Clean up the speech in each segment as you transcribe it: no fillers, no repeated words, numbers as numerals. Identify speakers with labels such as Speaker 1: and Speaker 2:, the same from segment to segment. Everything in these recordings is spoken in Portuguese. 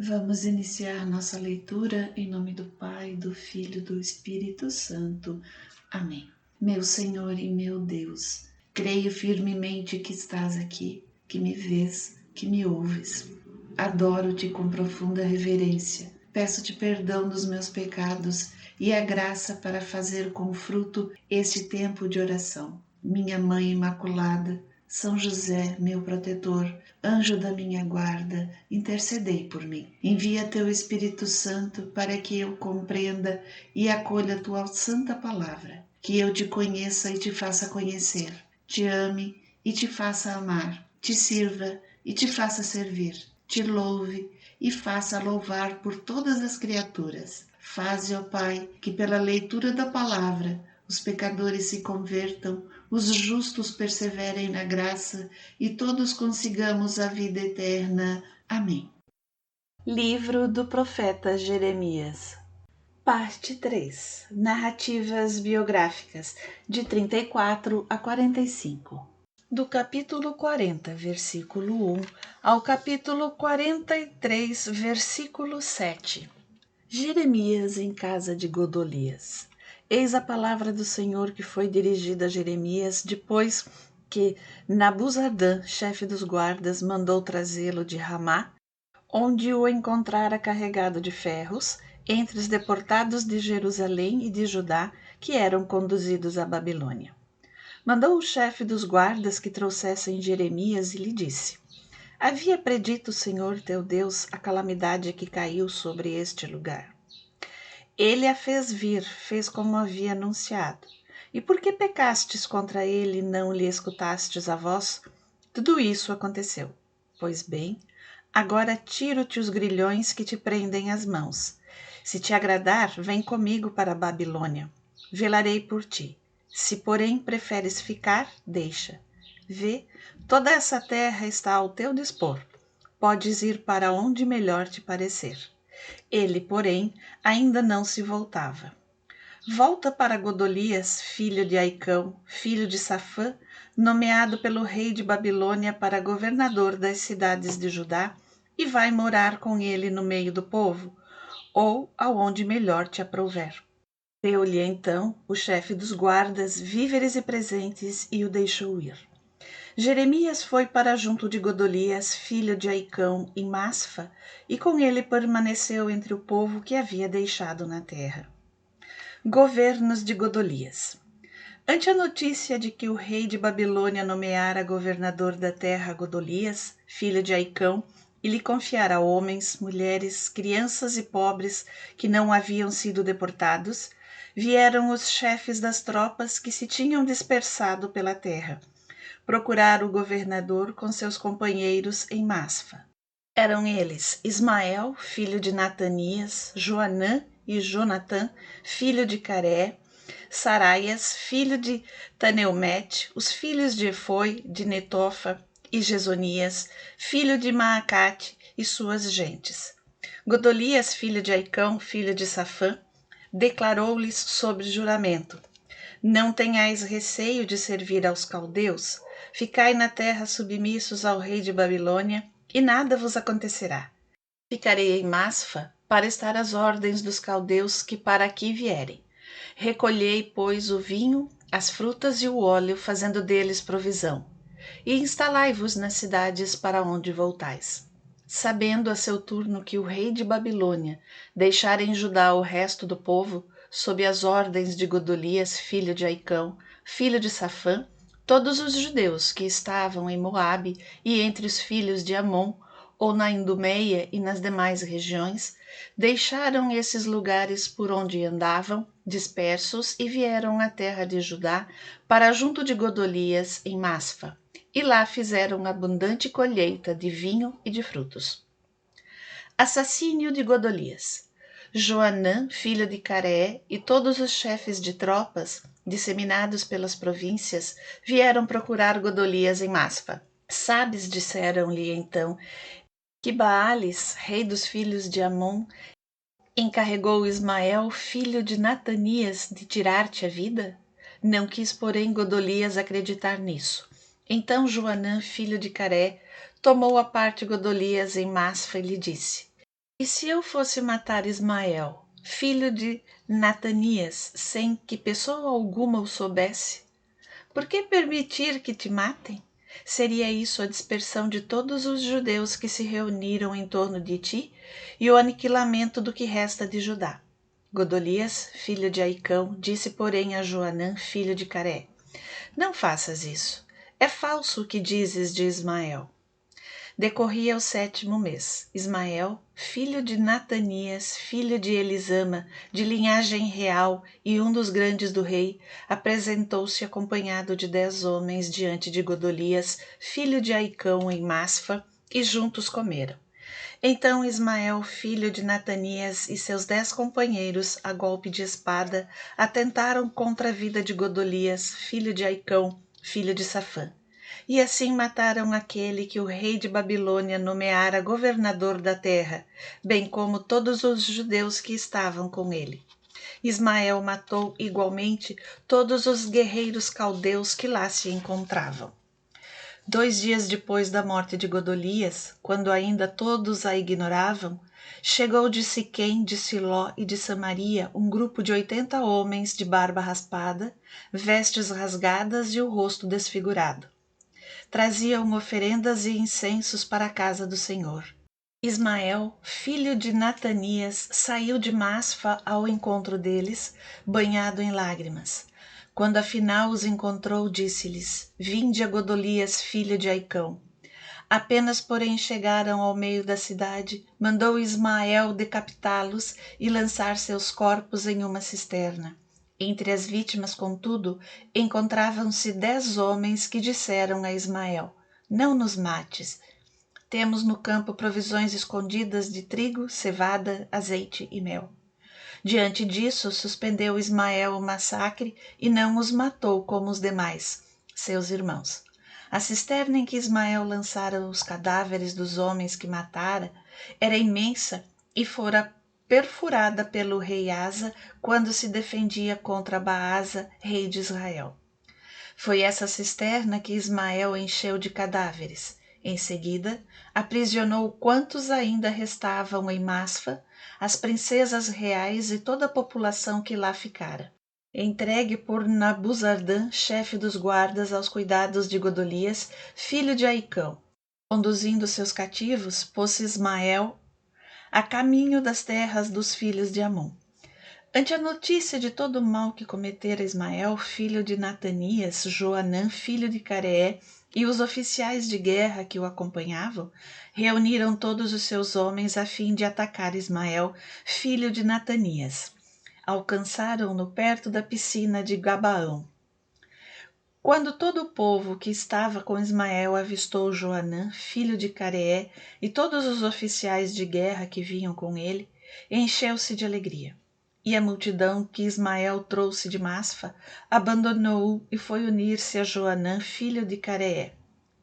Speaker 1: Vamos iniciar nossa leitura em nome do Pai, do Filho e do Espírito Santo. Amém. Meu Senhor e meu Deus, creio firmemente que estás aqui, que me vês, que me ouves. Adoro-te com profunda reverência. Peço-te perdão dos meus pecados e a graça para fazer com fruto este tempo de oração. Minha Mãe Imaculada, São José, meu protetor, anjo da minha guarda, intercedei por mim. Envia teu Espírito Santo para que eu compreenda e acolha a tua santa palavra, que eu te conheça e te faça conhecer, te ame e te faça amar, te sirva e te faça servir, te louve e faça louvar por todas as criaturas. Faze, ó Pai, que pela leitura da palavra os pecadores se convertam, os justos perseverem na graça e todos consigamos a vida eterna. Amém.
Speaker 2: Livro do profeta Jeremias. Parte 3. Narrativas biográficas, de 34 a 45. Do capítulo 40, versículo 1, ao capítulo 43, versículo 7. Jeremias em casa de Godolias. Eis a palavra do Senhor que foi dirigida a Jeremias depois que Nabuzardã, chefe dos guardas, mandou trazê-lo de Ramá, onde o encontrara carregado de ferros, entre os deportados de Jerusalém e de Judá, que eram conduzidos à Babilônia. Mandou o chefe dos guardas que trouxessem Jeremias e lhe disse: Havia predito o Senhor teu Deus a calamidade que caiu sobre este lugar. Ele a fez vir, fez como havia anunciado. E por que pecastes contra ele e não lhe escutastes a voz? Tudo isso aconteceu. Pois bem, agora tiro-te os grilhões que te prendem as mãos. Se te agradar, vem comigo para a Babilônia. Velarei por ti. Se, porém, preferes ficar, deixa. Vê, toda essa terra está ao teu dispor. Podes ir para onde melhor te parecer. Ele, porém, ainda não se voltava. Volta para Godolias, filho de Aicão, filho de Safã, nomeado pelo rei de Babilônia para governador das cidades de Judá, e vai morar com ele no meio do povo, ou aonde melhor te aprouver. Deu-lhe então o chefe dos guardas víveres e presentes e o deixou ir. Jeremias foi para junto de Godolias, filho de Aicão, em Masfa, e com ele permaneceu entre o povo que havia deixado na terra. Governos de Godolias. Ante a notícia de que o rei de Babilônia nomeara governador da terra Godolias, filho de Aicão, e lhe confiara homens, mulheres, crianças e pobres que não haviam sido deportados, vieram os chefes das tropas que se tinham dispersado pela terra procurar o governador com seus companheiros em Masfa. Eram eles Ismael, filho de Natanias, Joanã e Jonatã, filho de Caré, Saraias, filho de Taneumete, os filhos de Efoi, de Netofa e Gesonias, filho de Maacate e suas gentes. Godolias, filho de Aicão, filho de Safã, declarou-lhes sobre juramento: Não tenhais receio de servir aos caldeus, ficai na terra submissos ao rei de Babilônia, e nada vos acontecerá. Ficarei em Masfa para estar às ordens dos caldeus que para aqui vierem. Recolhei, pois, o vinho, as frutas e o óleo, fazendo deles provisão, e instalai-vos nas cidades para onde voltais. Sabendo a seu turno que o rei de Babilônia deixara em Judá o resto do povo, sob as ordens de Godolias, filho de Aicão, filho de Safã, todos os judeus que estavam em Moabe e entre os filhos de Amon, ou na Idumeia e nas demais regiões, deixaram esses lugares por onde andavam, dispersos, e vieram à terra de Judá, para junto de Godolias, em Masfa, e lá fizeram abundante colheita de vinho e de frutos. Assassínio de Godolias. Joanã, filho de Caré, e todos os chefes de tropas, disseminados pelas províncias, vieram procurar Godolias em Masfa. Sabes, disseram-lhe então, que Baales, rei dos filhos de Amon, encarregou Ismael, filho de Natanias, de tirar-te a vida? Não quis, porém, Godolias acreditar nisso. Então Joanã, filho de Caré, tomou a parte Godolias em Masfa e lhe disse: E se eu fosse matar Ismael, filho de Natanias, sem que pessoa alguma o soubesse? Por que permitir que te matem? Seria isso a dispersão de todos os judeus que se reuniram em torno de ti e o aniquilamento do que resta de Judá. Godolias, filho de Aicão, disse porém a Joanã, filho de Caré: Não faças isso. É falso o que dizes de Ismael. Decorria o 7º mês. Ismael, filho de Natanias, filho de Elisama, de linhagem real e um dos grandes do rei, apresentou-se acompanhado de 10 homens diante de Godolias, filho de Aicão, em Masfa, e juntos comeram. Então Ismael, filho de Natanias, e seus 10 companheiros, a golpe de espada, atentaram contra a vida de Godolias, filho de Aicão, filho de Safã. E assim mataram aquele que o rei de Babilônia nomeara governador da terra, bem como todos os judeus que estavam com ele. Ismael matou igualmente todos os guerreiros caldeus que lá se encontravam. 2 dias depois da morte de Godolias, quando ainda todos a ignoravam, chegou de Siquém, de Siló e de Samaria um grupo de 80 homens de barba raspada, vestes rasgadas e o rosto desfigurado. Traziam oferendas e incensos para a casa do Senhor. Ismael, filho de Natanias, saiu de Masfa ao encontro deles, banhado em lágrimas. Quando afinal os encontrou, disse-lhes: Vinde a Godolias, filho de Aicão. Apenas, porém, chegaram ao meio da cidade, mandou Ismael decapitá-los e lançar seus corpos em uma cisterna. Entre as vítimas, contudo, encontravam-se 10 homens que disseram a Ismael: Não nos mates. Temos no campo provisões escondidas de trigo, cevada, azeite e mel. Diante disso, suspendeu Ismael o massacre e não os matou como os demais, seus irmãos. A cisterna em que Ismael lançara os cadáveres dos homens que matara era imensa e fora perfurada pelo rei Asa quando se defendia contra Baasa, rei de Israel. Foi essa cisterna que Ismael encheu de cadáveres. Em seguida, aprisionou quantos ainda restavam em Masfa, as princesas reais e toda a população que lá ficara. Entregue por Nabuzardã, chefe dos guardas, aos cuidados de Godolias, filho de Aicão. Conduzindo seus cativos, pôs Ismael a caminho das terras dos filhos de Amon. Ante a notícia de todo o mal que cometera Ismael, filho de Natanias, Joanã, filho de Careé, e os oficiais de guerra que o acompanhavam, reuniram todos os seus homens a fim de atacar Ismael, filho de Natanias. Alcançaram-no perto da piscina de Gabaão. Quando todo o povo que estava com Ismael avistou Joanã, filho de Careé, e todos os oficiais de guerra que vinham com ele, encheu-se de alegria. E a multidão que Ismael trouxe de Masfa abandonou-o e foi unir-se a Joanã, filho de Careé.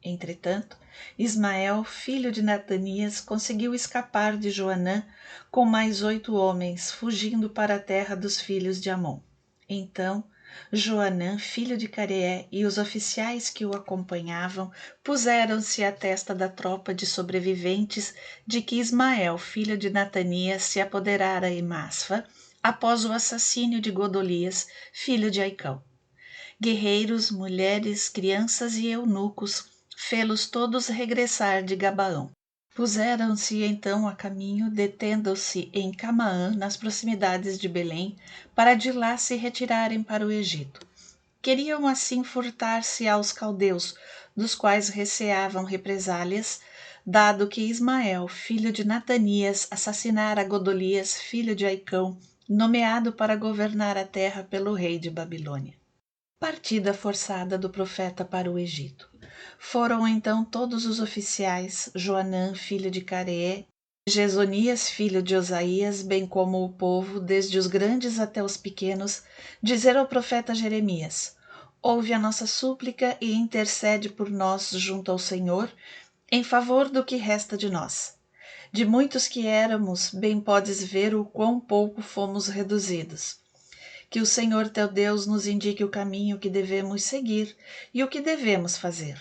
Speaker 2: Entretanto, Ismael, filho de Natanias, conseguiu escapar de Joanã com mais 8 homens, fugindo para a terra dos filhos de Amon. Então, Joanã, filho de Careé, e os oficiais que o acompanhavam puseram-se à testa da tropa de sobreviventes de que Ismael, filho de Natanias, se apoderara em Masfa, após o assassínio de Godolias, filho de Aicão. Guerreiros, mulheres, crianças e eunucos, fê-los todos regressar de Gabaão. Puseram-se então a caminho, detendo-se em Camaã, nas proximidades de Belém, para de lá se retirarem para o Egito. Queriam assim furtar-se aos caldeus, dos quais receavam represálias, dado que Ismael, filho de Natanias, assassinara Godolias, filho de Aicão, nomeado para governar a terra pelo rei de Babilônia. Partida forçada do profeta para o Egito. Foram então todos os oficiais, Joanã, filho de Careé, Jezonias, filho de Osaías, bem como o povo, desde os grandes até os pequenos, dizer ao profeta Jeremias: Ouve a nossa súplica e intercede por nós junto ao Senhor, em favor do que resta de nós. De muitos que éramos, bem podes ver o quão pouco fomos reduzidos. Que o Senhor teu Deus nos indique o caminho que devemos seguir e o que devemos fazer.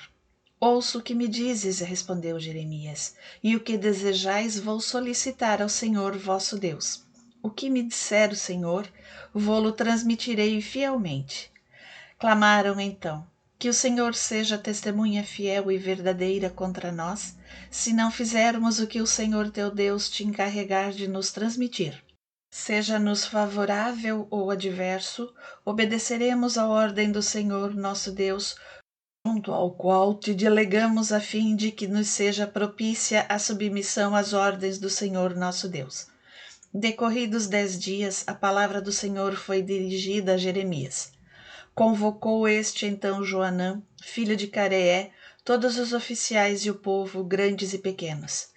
Speaker 2: Ouço o que me dizes, respondeu Jeremias, e o que desejais vou solicitar ao Senhor vosso Deus. O que me disser o Senhor, vou-lo transmitirei fielmente. Clamaram então: que o Senhor seja testemunha fiel e verdadeira contra nós, se não fizermos o que o Senhor teu Deus te encarregar de nos transmitir. Seja-nos favorável ou adverso, obedeceremos à ordem do Senhor nosso Deus, junto ao qual te delegamos a fim de que nos seja propícia a submissão às ordens do Senhor nosso Deus. Decorridos 10 dias, a palavra do Senhor foi dirigida a Jeremias. Convocou este então Joanã, filho de Careé, todos os oficiais e o povo, grandes e pequenos.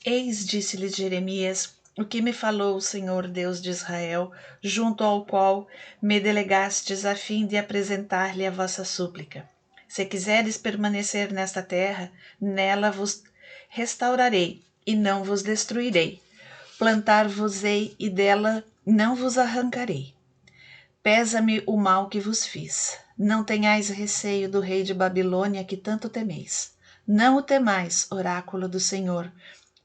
Speaker 2: Eis, disse-lhes Jeremias, o que me falou o Senhor Deus de Israel, junto ao qual me delegastes a fim de apresentar-lhe a vossa súplica. Se quiseres permanecer nesta terra, nela vos restaurarei e não vos destruirei. Plantar-vos-ei e dela não vos arrancarei. Pesa-me o mal que vos fiz. Não tenhais receio do rei de Babilônia que tanto temeis. Não o temais, oráculo do Senhor,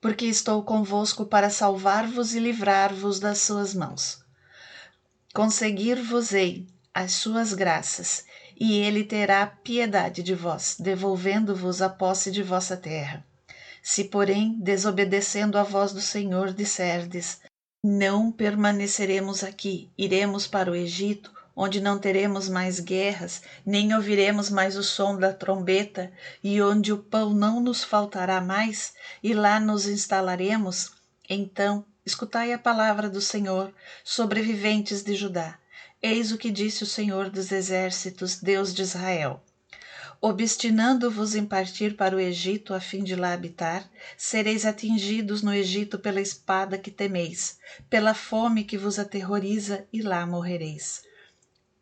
Speaker 2: porque estou convosco para salvar-vos e livrar-vos das suas mãos. Conseguir-vos-ei as suas graças, e ele terá piedade de vós, devolvendo-vos a posse de vossa terra. Se, porém, desobedecendo a voz do Senhor, disserdes: não permaneceremos aqui, iremos para o Egito, onde não teremos mais guerras, nem ouviremos mais o som da trombeta, e onde o pão não nos faltará mais, e lá nos instalaremos, então escutai a palavra do Senhor, sobreviventes de Judá. Eis o que disse o Senhor dos Exércitos, Deus de Israel. Obstinando-vos em partir para o Egito a fim de lá habitar, sereis atingidos no Egito pela espada que temeis, pela fome que vos aterroriza, e lá morrereis.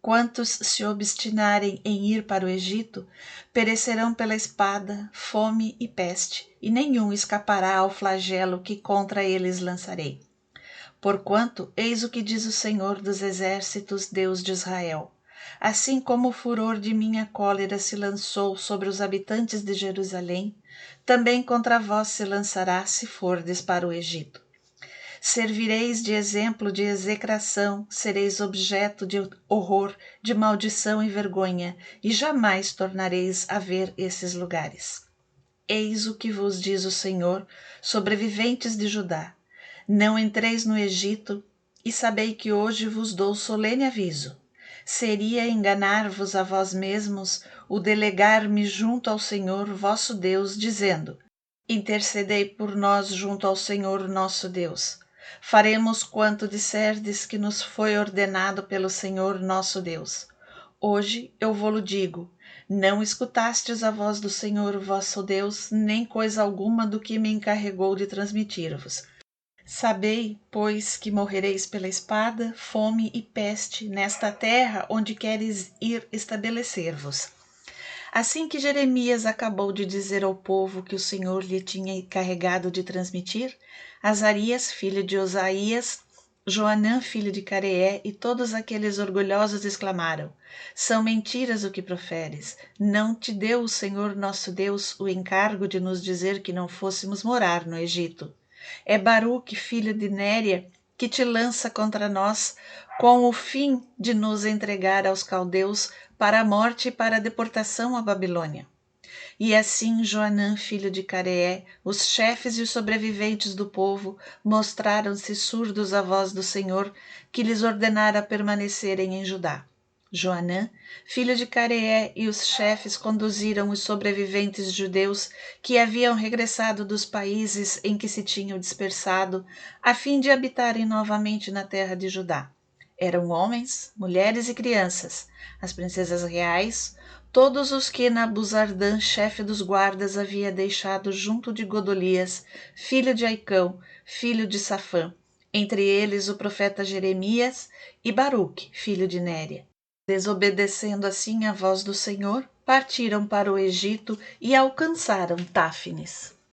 Speaker 2: Quantos se obstinarem em ir para o Egito, perecerão pela espada, fome e peste, e nenhum escapará ao flagelo que contra eles lançarei. Porquanto, eis o que diz o Senhor dos Exércitos, Deus de Israel. Assim como o furor de minha cólera se lançou sobre os habitantes de Jerusalém, também contra vós se lançará se fordes para o Egito. Servireis de exemplo de execração, sereis objeto de horror, de maldição e vergonha, e jamais tornareis a ver esses lugares. Eis o que vos diz o Senhor, sobreviventes de Judá. Não entreis no Egito, e sabei que hoje vos dou solene aviso. Seria enganar-vos a vós mesmos o delegar-me junto ao Senhor vosso Deus, dizendo: intercedei por nós junto ao Senhor nosso Deus. Faremos quanto disserdes que nos foi ordenado pelo Senhor nosso Deus. Hoje eu vou-lo digo: não escutastes a voz do Senhor vosso Deus, nem coisa alguma do que me encarregou de transmitir-vos. Sabei, pois, que morrereis pela espada, fome e peste nesta terra onde queres ir estabelecer-vos. Assim que Jeremias acabou de dizer ao povo que o Senhor lhe tinha encarregado de transmitir, Azarias, filho de Osaías, Joanã, filho de Careé, e todos aqueles orgulhosos exclamaram: são mentiras o que proferes. Não te deu o Senhor nosso Deus o encargo de nos dizer que não fôssemos morar no Egito. É Baruque, filho de Néria, que te lança contra nós, com o fim de nos entregar aos caldeus para a morte e para a deportação à Babilônia. E assim Joanã, filho de Careé, os chefes e os sobreviventes do povo, mostraram-se surdos à voz do Senhor, que lhes ordenara permanecerem em Judá. Joanã, filho de Careé, e os chefes conduziram os sobreviventes judeus que haviam regressado dos países em que se tinham dispersado, a fim de habitarem novamente na terra de Judá. Eram homens, mulheres e crianças, as princesas reais, todos os que Nabuzardã, chefe dos guardas, havia deixado junto de Godolias, filho de Aicão, filho de Safã, entre eles o profeta Jeremias e Baruque, filho de Néria. Desobedecendo assim a voz do Senhor, partiram para o Egito e alcançaram Táfnis.